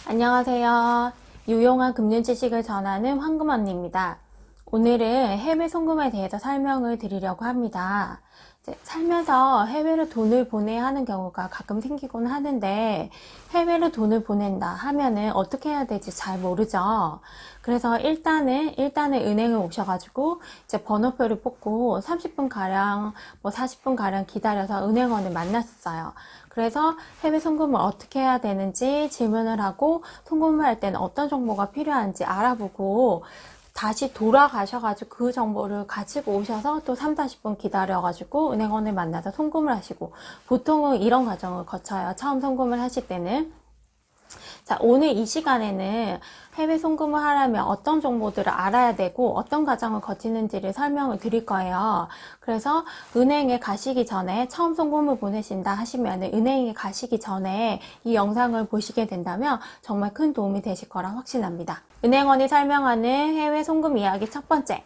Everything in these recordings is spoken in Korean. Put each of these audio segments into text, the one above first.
안녕하세요. 유용한 금융 지식을 전하는 황금 언니입니다. 오늘은 해외 송금에 대해서 설명을 드리려고 합니다. 살면서 해외로 돈을 보내야 하는 경우가 가끔 생기곤 하는데 해외로 돈을 보낸다 하면은 어떻게 해야 될지 잘 모르죠. 그래서 일단은 은행을 오셔가지고 이제 번호표를 뽑고 30분 가량 40분 가량 기다려서 은행원을 만났어요. 그래서 해외 송금을 어떻게 해야 되는지 질문을 하고 송금을 할 때는 어떤 정보가 필요한지 알아보고 다시 돌아가셔가지고 그 정보를 가지고 오셔서 또 3, 40분 기다려가지고 은행원을 만나서 송금을 하시고, 보통은 이런 과정을 거쳐요. 처음 송금을 하실 때는. 자, 오늘 이 시간에는 해외 송금을 하려면 어떤 정보들을 알아야 되고 어떤 과정을 거치는지를 설명을 드릴 거예요. 그래서 은행에 가시기 전에, 처음 송금을 보내신다 하시면 은행에 가시기 전에 이 영상을 보시게 된다면 정말 큰 도움이 되실 거라 확신합니다. 은행원이 설명하는 해외 송금 이야기 첫 번째.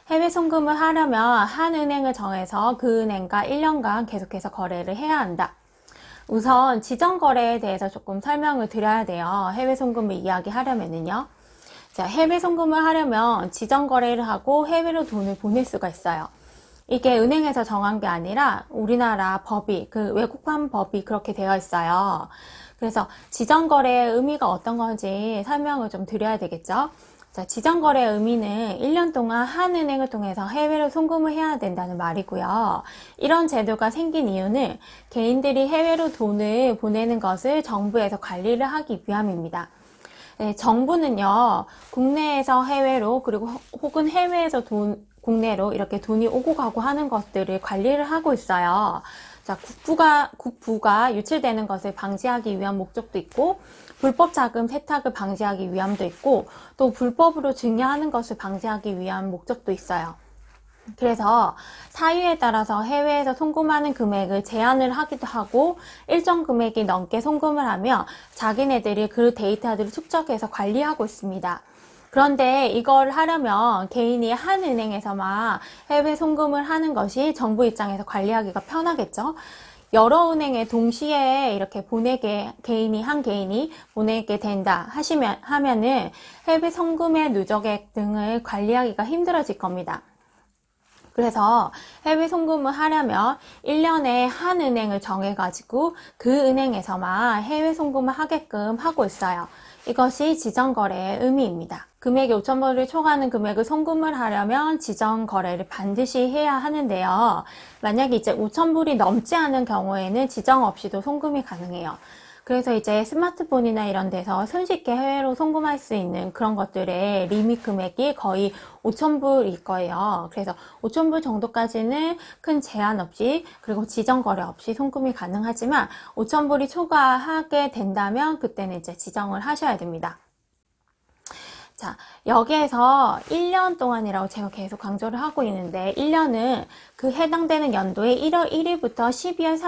해외 송금을 하려면 한 은행을 정해서 그 은행과 1년간 계속해서 거래를 해야 한다. 우선 지정 거래에 대해서 조금 설명을 드려야 돼요. 해외 송금을 이야기하려면은요. 자, 해외 송금을 하려면 지정 거래를 하고 해외로 돈을 보낼 수가 있어요. 이게 은행에서 정한 게 아니라 우리나라 법이, 그 외국판 법이 그렇게 되어 있어요. 그래서 지정 거래의 의미가 어떤 건지 설명을 좀 드려야 되겠죠. 자, 지정거래의 의미는 1년 동안 한 은행을 통해서 해외로 송금을 해야 된다는 말이고요. 이런 제도가 생긴 이유는 개인들이 해외로 돈을 보내는 것을 정부에서 관리를 하기 위함입니다. 네, 정부는요, 국내에서 해외로, 그리고 혹은 해외에서 국내로 이렇게 돈이 오고 가고 하는 것들을 관리를 하고 있어요. 자, 국부가 유출되는 것을 방지하기 위한 목적도 있고, 불법 자금 세탁을 방지하기 위함도 있고, 또 불법으로 증여하는 것을 방지하기 위한 목적도 있어요. 그래서 사유에 따라서 해외에서 송금하는 금액을 제한을 하기도 하고, 일정 금액이 넘게 송금을 하면 자기네들이 그 데이터들을 축적해서 관리하고 있습니다. 그런데 이걸 하려면 개인이 한 은행에서만 해외 송금을 하는 것이 정부 입장에서 관리하기가 편하겠죠. 여러 은행에 동시에 이렇게 한 개인이 보내게 된다 하면은 해외 송금의 누적액 등을 관리하기가 힘들어질 겁니다. 그래서 해외 송금을 하려면 1년에 한 은행을 정해가지고 그 은행에서만 해외 송금을 하게끔 하고 있어요. 이것이 지정거래의 의미입니다. 금액이 5,000불을 초과하는 금액을 송금을 하려면 지정거래를 반드시 해야 하는데요. 만약에 이제 5,000불이 넘지 않은 경우에는 지정 없이도 송금이 가능해요. 그래서 이제 스마트폰이나 이런 데서 손쉽게 해외로 송금할 수 있는 그런 것들의 리밋 금액이 거의 5,000불일 거예요. 그래서 5,000불 정도까지는 큰 제한 없이, 그리고 지정 거래 없이 송금이 가능하지만 5,000불이 초과하게 된다면 그때는 이제 지정을 하셔야 됩니다. 자, 여기에서 1년 동안이라고 제가 계속 강조를 하고 있는데, 1년은 그 해당되는 연도의 1월 1일부터 12월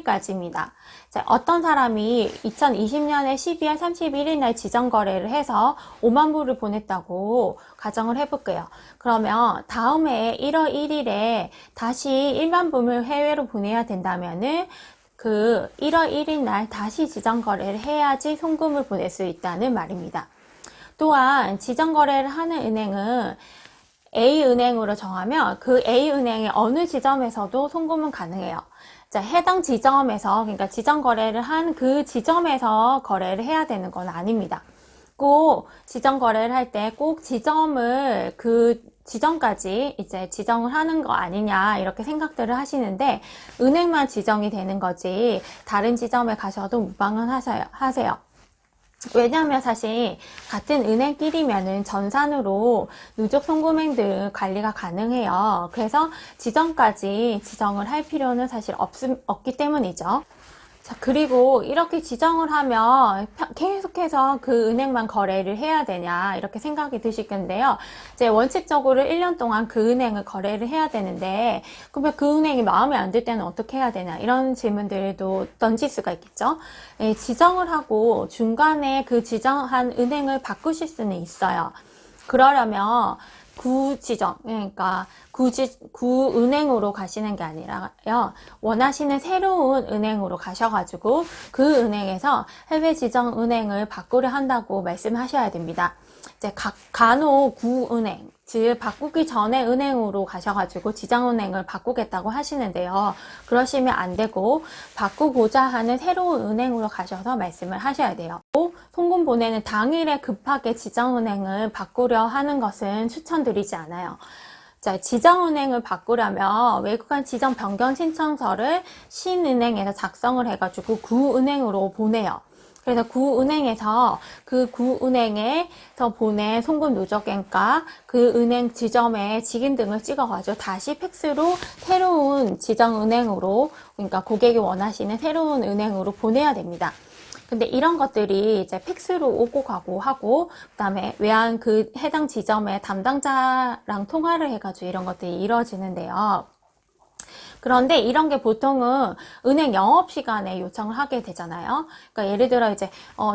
31일까지입니다. 자, 어떤 사람이 2020년에 12월 31일 날 지정 거래를 해서 5만 불을 보냈다고 가정을 해볼게요. 그러면 다음 해 1월 1일에 다시 1만 불을 해외로 보내야 된다면은 그 1월 1일 날 다시 지정 거래를 해야지 송금을 보낼 수 있다는 말입니다. 또한 지정거래를 하는 은행은 A은행으로 정하면 그 A은행의 어느 지점에서도 송금은 가능해요. 자, 해당 지점에서, 그러니까 지정거래를 한 그 지점에서 거래를 해야 되는 건 아닙니다. 꼭 지정거래를 할 때 꼭 지점을 그 지점까지 이제 지정을 하는 거 아니냐 이렇게 생각들을 하시는데, 은행만 지정이 되는 거지 다른 지점에 가셔도 무방은 하세요. 왜냐하면 사실 같은 은행끼리면은 전산으로 누적 송금액들 관리가 가능해요. 그래서 지정까지 지정을 할 필요는 사실 없기 때문이죠. 자, 그리고 이렇게 지정을 하면 계속해서 그 은행만 거래를 해야 되냐 이렇게 생각이 드실 건데요. 이제 원칙적으로 1년 동안 그 은행을 거래를 해야 되는데, 그러면 그 은행이 마음에 안 들 때는 어떻게 해야 되냐 이런 질문들도 던질 수가 있겠죠. 예, 지정을 하고 중간에 그 지정한 은행을 바꾸실 수는 있어요. 그러려면 구지점, 그러니까 구은행으로 가시는 게 아니라요. 원하시는 새로운 은행으로 가셔가지고 그 은행에서 해외 지정 은행을 바꾸려 한다고 말씀하셔야 됩니다. 이제 간혹 구은행, 즉 바꾸기 전에 은행으로 가셔가지고 지정은행을 바꾸겠다고 하시는데요. 그러시면 안 되고 바꾸고자 하는 새로운 은행으로 가셔서 말씀을 하셔야 돼요. 송금 보내는 당일에 급하게 지정은행을 바꾸려 하는 것은 추천드리지 않아요. 자, 지정은행을 바꾸려면 외국간 지정 변경 신청서를 신은행에서 작성을 해가지고 구은행으로 보내요. 그래서 구은행에서 그 구은행에서 보낸 송금 누적액과 그 은행 지점의 직인 등을 찍어가지고 다시 팩스로 새로운 지정은행으로, 그러니까 고객이 원하시는 새로운 은행으로 보내야 됩니다. 근데 이런 것들이 이제 팩스로 오고 가고 하고, 그 다음에 외환 그 해당 지점의 담당자랑 통화를 해가지고 이런 것들이 이루어지는데요. 그런데 이런 게 보통은 은행 영업시간에 요청을 하게 되잖아요. 그러니까 예를 들어 이제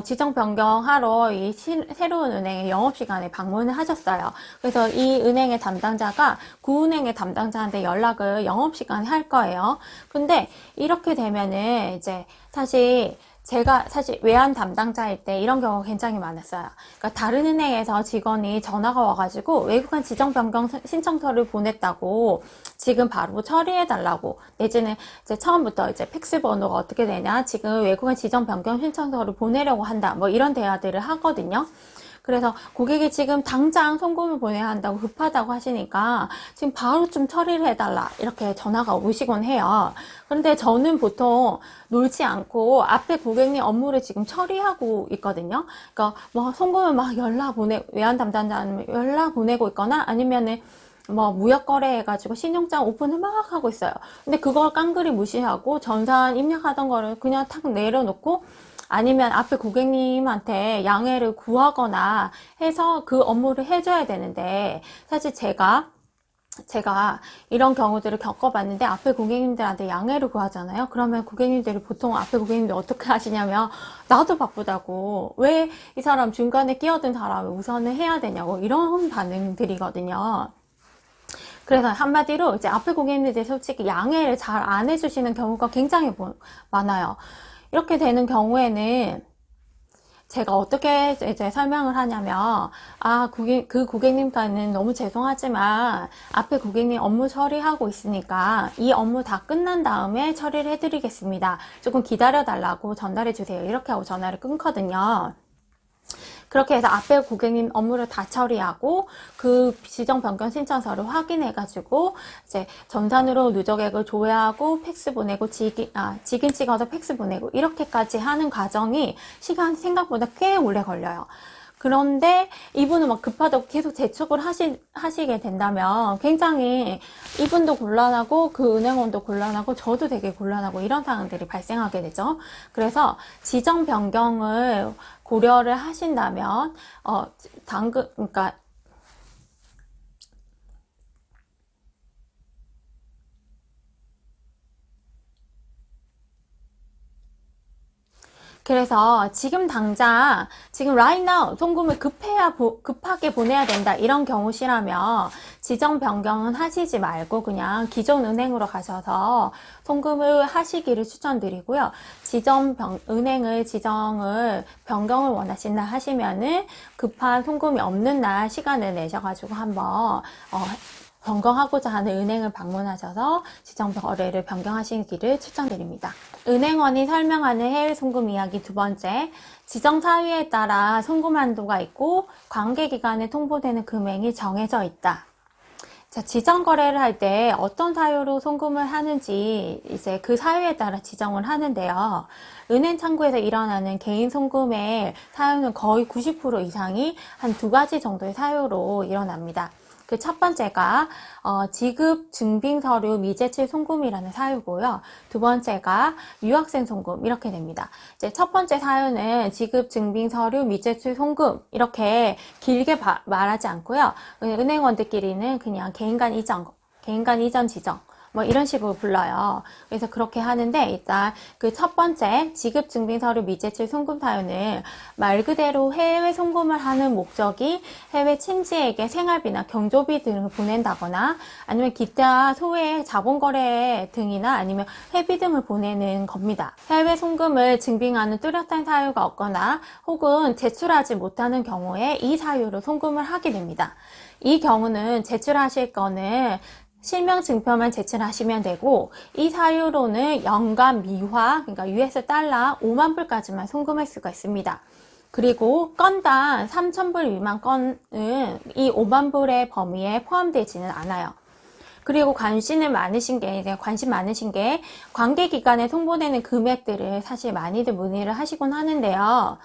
지정 변경하러 이 새로운 은행의 영업시간에 방문을 하셨어요. 그래서 이 은행의 담당자가 구은행의 담당자한테 연락을 영업시간에 할 거예요. 근데 이렇게 되면은 이제 제가 사실 외환 담당자일 때 이런 경우가 굉장히 많았어요. 그러니까 다른 은행에서 직원이 전화가 와가지고 외국간 지정 변경 신청서를 보냈다고 지금 바로 처리해달라고, 내지는 이제 처음부터 이제 팩스 번호가 어떻게 되냐, 지금 외국간 지정 변경 신청서를 보내려고 한다, 뭐 이런 대화들을 하거든요. 그래서 고객이 지금 당장 송금을 보내야 한다고 급하다고 하시니까 지금 바로 좀 처리를 해달라 이렇게 전화가 오시곤 해요. 그런데 저는 보통 놀지 않고 앞에 고객님 업무를 지금 처리하고 있거든요. 그러니까 뭐 송금을 막 외환 담당자는 연락 보내고 있거나 아니면은 뭐 무역 거래해가지고 신용장 오픈을 막 하고 있어요. 근데 그걸 깡그리 무시하고 전산 입력하던 거를 그냥 탁 내려놓고, 아니면 앞에 고객님한테 양해를 구하거나 해서 그 업무를 해줘야 되는데, 사실 제가 이런 경우들을 겪어봤는데 앞에 고객님들한테 양해를 구하잖아요. 그러면 고객님들이 보통 앞에 고객님들 어떻게 하시냐면, 나도 바쁘다고 왜 이 사람 중간에 끼어든 사람을 우선을 해야 되냐고 이런 반응들이거든요. 그래서 한마디로 이제 앞에 고객님들이 솔직히 양해를 잘 안 해주시는 경우가 굉장히 많아요. 이렇게 되는 경우에는 제가 어떻게 이제 설명을 하냐면, 그 고객님과는 너무 죄송하지만 앞에 고객님 업무 처리하고 있으니까 이 업무 다 끝난 다음에 처리를 해드리겠습니다. 조금 기다려달라고 전달해 주세요. 이렇게 하고 전화를 끊거든요. 그렇게 해서 앞에 고객님 업무를 다 처리하고 그 지정 변경 신청서를 확인해 가지고 이제 전산으로 누적액을 조회하고 팩스 보내고 직인 찍어서 팩스 보내고 이렇게까지 하는 과정이 시간이 생각보다 꽤 오래 걸려요. 그런데 이분은 막 급하다고 계속 재촉을 하시게 된다면 굉장히 이분도 곤란하고 그 은행원도 곤란하고 저도 되게 곤란하고 이런 상황들이 발생하게 되죠. 그래서 지정 변경을 고려를 하신다면 그러니까 그래서 지금 당장 지금 right now 송금을 급하게 보내야 된다 이런 경우시라면 지정 변경은 하시지 말고 그냥 기존 은행으로 가셔서 송금을 하시기를 추천드리고요. 은행을 지정을 변경을 원하신다 하시면은 급한 송금이 없는 날 시간을 내셔가지고 한번 변경하고자 하는 은행을 방문하셔서 지정 거래를 변경하시기를 추천드립니다. 은행원이 설명하는 해외 송금 이야기 두 번째, 지정 사유에 따라 송금 한도가 있고 관계기간에 통보되는 금액이 정해져 있다. 자, 지정 거래를 할 때 어떤 사유로 송금을 하는지 이제 그 사유에 따라 지정을 하는데요. 은행 창구에서 일어나는 개인 송금의 사유는 거의 90% 이상이 한 두 가지 정도의 사유로 일어납니다. 그 첫 번째가 지급 증빙 서류 미제출 송금이라는 사유고요. 두 번째가 유학생 송금 이렇게 됩니다. 이제 첫 번째 사유는 지급 증빙 서류 미제출 송금 이렇게 길게 말하지 않고요. 은행원들끼리는 그냥 개인 간 이전 지정 뭐 이런 식으로 불러요. 그래서 그렇게 하는데 일단 그 첫 번째 지급증빙서류 미제출 송금 사유는 말 그대로 해외 송금을 하는 목적이 해외 친지에게 생활비나 경조비 등을 보낸다거나 아니면 기타 소외 자본거래 등이나 아니면 회비 등을 보내는 겁니다. 해외 송금을 증빙하는 뚜렷한 사유가 없거나 혹은 제출하지 못하는 경우에 이 사유로 송금을 하게 됩니다. 이 경우는 제출하실 거는 실명 증표만 제출하시면 되고 이 사유로는 연간 미화, 그러니까 US 달러 5만 불까지만 송금할 수가 있습니다. 그리고 건당 3,000불 미만 건은 이 5만 불의 범위에 포함되지는 않아요. 그리고 관심 많으신 게 관계기관에 통보되는 금액들을 사실 많이들 문의를 하시곤 하는데요.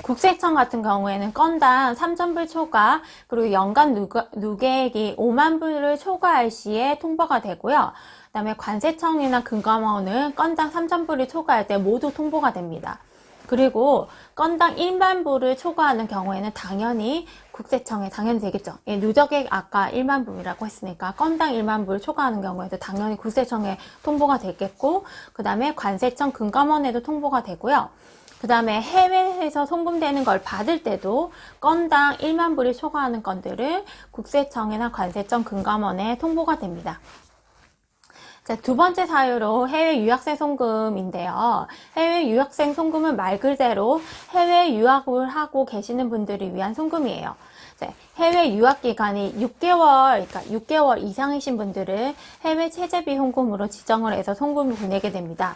국세청 같은 경우에는 건당 3,000불 초과, 그리고 연간 누계액이 5만 불을 초과할 시에 통보가 되고요. 그 다음에 관세청이나 금감원은 건당 3,000불을 초과할 때 모두 통보가 됩니다. 그리고 건당 1만 불을 초과하는 경우에는 당연히 국세청에 당연히 되겠죠. 예, 누적액 아까 1만 불이라고 했으니까 건당 1만 불 초과하는 경우에도 당연히 국세청에 통보가 되겠고, 그 다음에 관세청 금감원에도 통보가 되고요. 그 다음에 해외에서 송금되는 걸 받을 때도 건당 1만 불이 초과하는 건들은 국세청이나 관세청 금감원에 통보가 됩니다. 자, 두 번째 사유로 해외 유학생 송금인데요. 해외 유학생 송금은 말 그대로 해외 유학을 하고 계시는 분들을 위한 송금이에요. 자, 해외 유학 기간이 6개월, 그러니까 6개월 이상이신 분들은 해외 체제비 송금으로 지정을 해서 송금을 보내게 됩니다.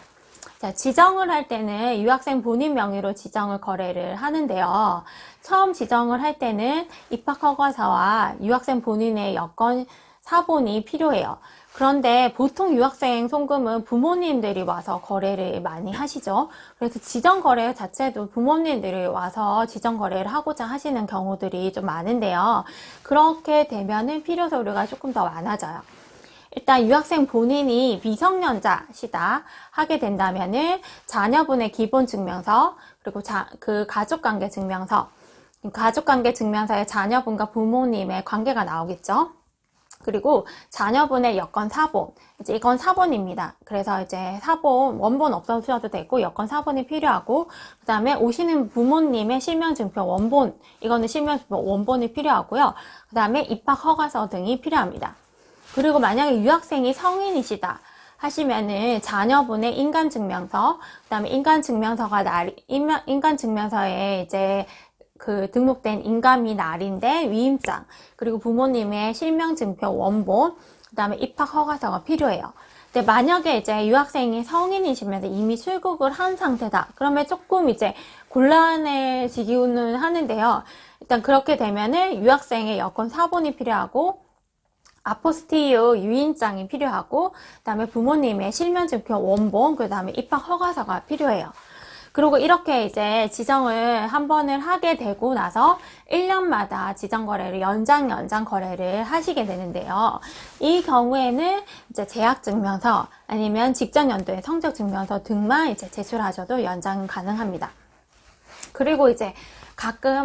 자, 지정을 할 때는 유학생 본인 명의로 지정을 거래를 하는데요. 처음 지정을 할 때는 입학허가서와 유학생 본인의 여권 사본이 필요해요. 그런데 보통 유학생 송금은 부모님들이 와서 거래를 많이 하시죠. 그래서 지정 거래 자체도 부모님들이 와서 지정 거래를 하고자 하시는 경우들이 좀 많은데요. 그렇게 되면은 필요 서류가 조금 더 많아져요. 일단 유학생 본인이 미성년자시다 하게 된다면은 자녀분의 기본증명서, 그리고 그 가족관계 증명서, 가족관계 증명서에 자녀분과 부모님의 관계가 나오겠죠. 그리고 자녀분의 여권 사본, 이제 이건 사본입니다. 그래서 이제 사본, 원본 없어셔도 되고 여권 사본이 필요하고, 그 다음에 오시는 부모님의 실명증표 원본, 이거는 실명증표 원본이 필요하고요. 그 다음에 입학허가서 등이 필요합니다. 그리고 만약에 유학생이 성인이시다 하시면은 자녀분의 인감증명서, 그 다음에 인감증명서에 이제 그 등록된 인감이 날인데 위임장, 그리고 부모님의 실명증표 원본, 그 다음에 입학허가서가 필요해요. 근데 만약에 이제 유학생이 성인이시면서 이미 출국을 한 상태다. 그러면 조금 이제 곤란해지기는 하는데요. 일단 그렇게 되면은 유학생의 여권 사본이 필요하고, 아포스티유 유인장이 필요하고, 그 다음에 부모님의 실명증표 원본, 그 다음에 입학허가서가 필요해요. 그리고 이렇게 이제 지정을 한 번을 하게 되고 나서 1년마다 지정 거래를 연장 거래를 하시게 되는데요. 이 경우에는 이제 재학 증명서 아니면 직전 연도의 성적 증명서 등만 이제 제출하셔도 연장 가능합니다. 그리고 이제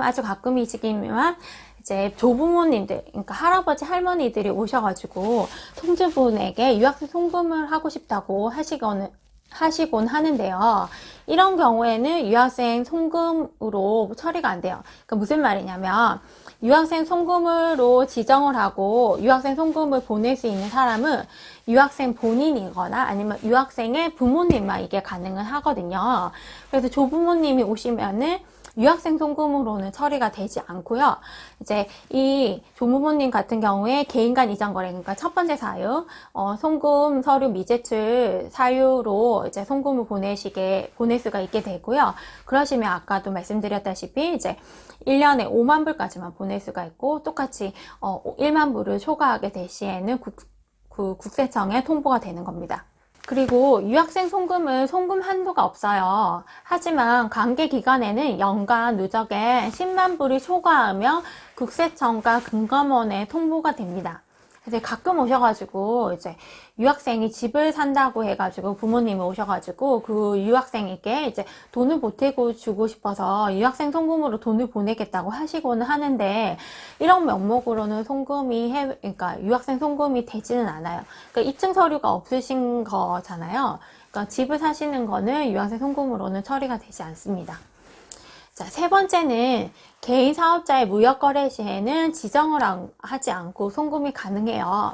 아주 가끔이시기만 이제 조부모님들, 그러니까 할아버지 할머니들이 오셔가지고 손주분에게 유학생 송금을 하고 싶다고 하시곤 하는데요. 이런 경우에는 유학생 송금으로 처리가 안 돼요. 그러니까 무슨 말이냐면 유학생 송금으로 지정을 하고 유학생 송금을 보낼 수 있는 사람은 유학생 본인이거나 아니면 유학생의 부모님만 이게 가능은 하거든요. 그래서 조부모님이 오시면은 유학생 송금으로는 처리가 되지 않고요. 이제 이 조부모님 같은 경우에 개인 간 이전 거래, 그러니까 첫 번째 사유, 송금 서류 미제출 사유로 이제 송금을 보낼 수가 있게 되고요. 그러시면 아까도 말씀드렸다시피 이제 1년에 5만 불까지만 보낼 수가 있고, 똑같이 1만 불을 초과하게 될 시에는 국세청에 통보가 되는 겁니다. 그리고 유학생 송금은 송금 한도가 없어요. 하지만 관계기관에는 연간 누적에 10만 불이 초과하며 국세청과 금감원에 통보가 됩니다. 이제 가끔 오셔가지고 이제 유학생이 집을 산다고 해가지고 부모님이 오셔가지고 그 유학생에게 이제 돈을 보태고 주고 싶어서 유학생 송금으로 돈을 보내겠다고 하시고는 하는데, 이런 명목으로는 송금이 그러니까 유학생 송금이 되지는 않아요. 그러니까 입증 서류가 없으신 거잖아요. 그러니까 집을 사시는 거는 유학생 송금으로는 처리가 되지 않습니다. 자, 세 번째는 개인 사업자의 무역 거래 시에는 지정을 하지 않고 송금이 가능해요.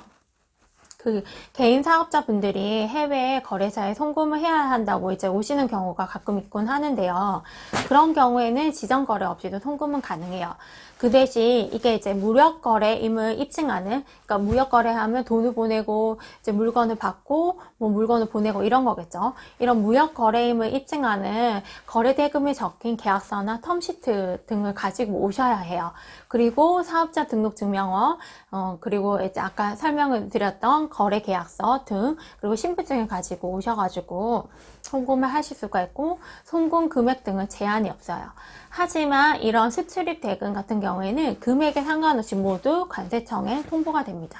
그 개인 사업자분들이 해외 거래사에 송금을 해야 한다고 이제 오시는 경우가 가끔 있곤 하는데요. 그런 경우에는 지정 거래 없이도 송금은 가능해요. 그 대신 이게 이제 무역 거래임을 입증하는, 그러니까 무역 거래하면 돈을 보내고 이제 물건을 받고 뭐 물건을 보내고 이런 거겠죠. 이런 무역 거래임을 입증하는 거래 대금이 적힌 계약서나 텀시트 등을 가지고 오셔야 해요. 그리고 사업자 등록 증명서, 그리고 이제 아까 설명을 드렸던 거래 계약서 등, 그리고 신분증을 가지고 오셔가지고 송금을 하실 수가 있고, 송금 금액 등은 제한이 없어요. 하지만 이런 수출입 대금 같은 경우에는 금액에 상관없이 모두 관세청에 통보가 됩니다.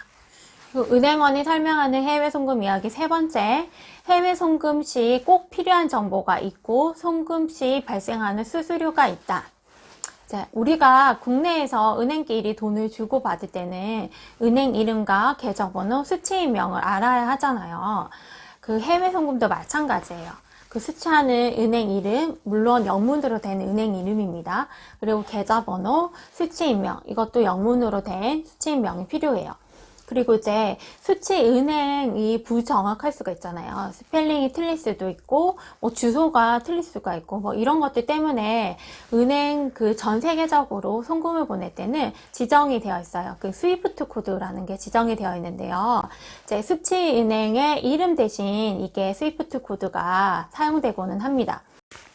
은행원이 설명하는 해외 송금 이야기 세 번째, 해외 송금 시 꼭 필요한 정보가 있고 송금 시 발생하는 수수료가 있다. 자, 우리가 국내에서 은행끼리 돈을 주고받을 때는 은행 이름과 계좌번호, 수취인명을 알아야 하잖아요. 그 해외 송금도 마찬가지예요. 그 수취하는 은행 이름, 물론 영문으로 된 은행 이름입니다. 그리고 계좌번호, 수취인명, 이것도 영문으로 된 수취인명이 필요해요. 그리고 이제 수취 은행이 부정확할 수가 있잖아요. 스펠링이 틀릴 수도 있고, 뭐 주소가 틀릴 수가 있고, 뭐 이런 것들 때문에 은행 그 전 세계적으로 송금을 보낼 때는 지정이 되어 있어요. 그 스위프트 코드라는 게 지정이 되어 있는데요. 이제 수취 은행의 이름 대신 이게 스위프트 코드가 사용되고는 합니다.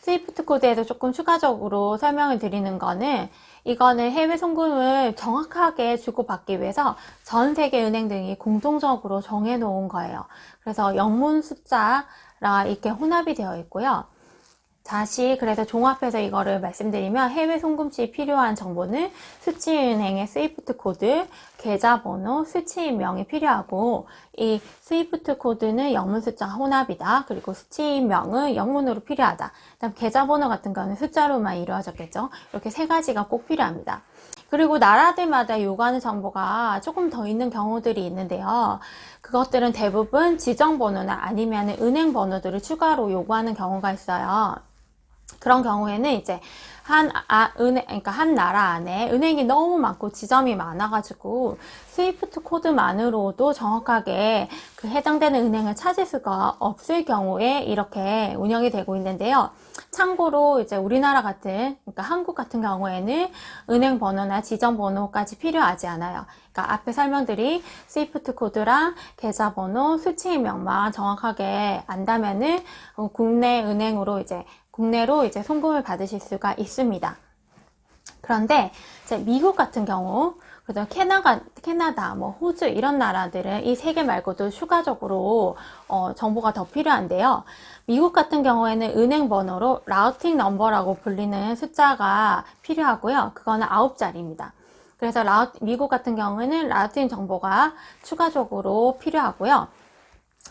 스위프트 코드에서 조금 추가적으로 설명을 드리는 거는, 이거는 해외 송금을 정확하게 주고받기 위해서 전 세계 은행 등이 공통적으로 정해 놓은 거예요. 그래서 영문 숫자랑 이렇게 혼합이 되어 있고요. 다시 그래서 종합해서 이거를 말씀드리면, 해외 송금 시 필요한 정보는 수취은행의 스위프트 코드, 계좌번호, 수취인명이 필요하고, 이 스위프트 코드는 영문 숫자 혼합이다. 그리고 수취인명은 영문으로 필요하다. 그다음 계좌번호 같은 거는 숫자로만 이루어졌겠죠. 이렇게 세 가지가 꼭 필요합니다. 그리고 나라들마다 요구하는 정보가 조금 더 있는 경우들이 있는데요. 그것들은 대부분 지정번호나 아니면 은행 번호들을 추가로 요구하는 경우가 있어요. 그런 경우에는 이제 그러니까 한 나라 안에 은행이 너무 많고 지점이 많아가지고 스위프트 코드만으로도 정확하게 그 해당되는 은행을 찾을 수가 없을 경우에 이렇게 운영이 되고 있는데요. 참고로 이제 우리나라 같은, 그러니까 한국 같은 경우에는 은행 번호나 지점 번호까지 필요하지 않아요. 그러니까 앞에 설명드린 스위프트 코드랑 계좌번호, 수취인명만 정확하게 안다면은 국내 은행으로 국내로 이제 송금을 받으실 수가 있습니다. 그런데 이제 미국 같은 경우, 그다음 캐나다, 뭐 호주 이런 나라들은 이 세 개 말고도 추가적으로 정보가 더 필요한데요. 미국 같은 경우에는 은행 번호로 라우팅 넘버라고 불리는 숫자가 필요하고요. 그거는 9자리입니다. 그래서 미국 같은 경우에는 라우팅 정보가 추가적으로 필요하고요.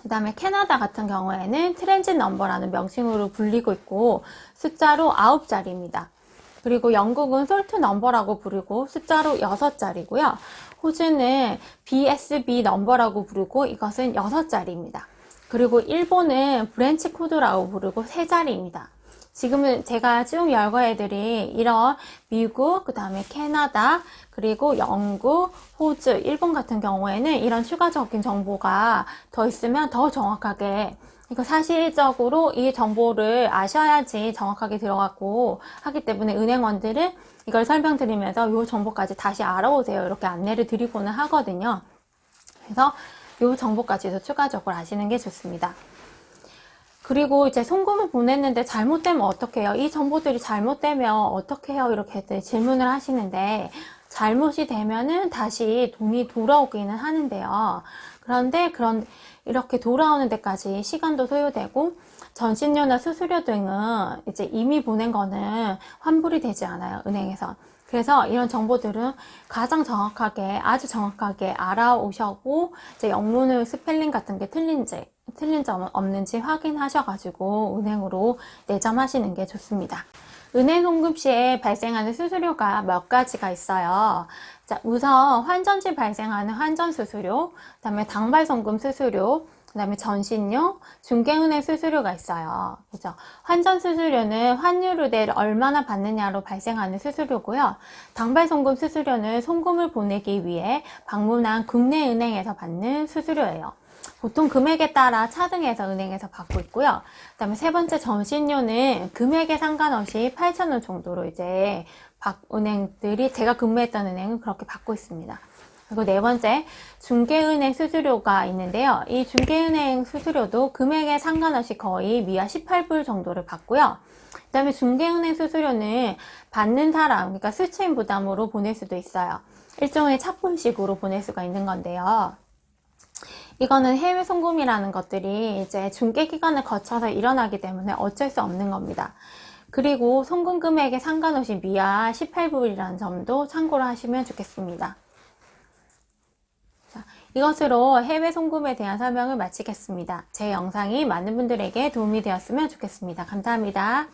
그 다음에 캐나다 같은 경우에는 트랜짓 넘버라는 명칭으로 불리고 있고 숫자로 9자리입니다. 그리고 영국은 솔트 넘버라고 부르고 숫자로 6자리고요. 호주는 BSB 넘버라고 부르고 이것은 6자리입니다. 그리고 일본은 브랜치 코드라고 부르고 3자리입니다. 지금은 제가 쭉 열거해드린 이런 미국, 그 다음에 캐나다, 그리고 영국, 호주, 일본 같은 경우에는 이런 추가적인 정보가 더 있으면 더 정확하게, 이거 사실적으로 이 정보를 아셔야지 정확하게 들어가고 하기 때문에 은행원들은 이걸 설명드리면서 이 정보까지 다시 알아오세요. 이렇게 안내를 드리고는 하거든요. 그래서 이 정보까지도 추가적으로 아시는 게 좋습니다. 그리고 이제 송금을 보냈는데 잘못되면 어떻게 해요? 이 정보들이 잘못되면 어떻게 해요? 이렇게 질문을 하시는데, 잘못이 되면은 다시 돈이 돌아오기는 하는데요. 그런데 이렇게 돌아오는 데까지 시간도 소요되고 전신료나 수수료 등은 이제 이미 보낸 거는 환불이 되지 않아요, 은행에서. 그래서 이런 정보들은 가장 정확하게, 아주 정확하게 알아오셔고, 이제 영문의 스펠링 같은 게 틀린 점 없는지 확인하셔가지고 은행으로 내점하시는 게 좋습니다. 은행 송금 시에 발생하는 수수료가 몇 가지가 있어요. 자, 우선 환전 시 발생하는 환전 수수료, 그 다음에 당발 송금 수수료, 그 다음에 전신료, 중개은행 수수료가 있어요. 그죠? 환전 수수료는 환율 우대를 얼마나 받느냐로 발생하는 수수료고요. 당발 송금 수수료는 송금을 보내기 위해 방문한 국내 은행에서 받는 수수료예요. 보통 금액에 따라 차등해서 은행에서 받고 있고요. 그 다음에 세 번째 전신료는 금액에 상관없이 8,000원 정도로 이제 은행들이, 제가 근무했던 은행은 그렇게 받고 있습니다. 그리고 네 번째, 중개은행 수수료가 있는데요. 이 중개은행 수수료도 금액에 상관없이 거의 미화 18불 정도를 받고요. 그 다음에 중개은행 수수료는 받는 사람, 그러니까 수취인 부담으로 보낼 수도 있어요. 일종의 착분식으로 보낼 수가 있는 건데요. 이거는 해외 송금이라는 것들이 이제 중개기관을 거쳐서 일어나기 때문에 어쩔 수 없는 겁니다. 그리고 송금 금액에 상관없이 미화 18불이라는 점도 참고로 하시면 좋겠습니다. 자, 이것으로 해외 송금에 대한 설명을 마치겠습니다. 제 영상이 많은 분들에게 도움이 되었으면 좋겠습니다. 감사합니다.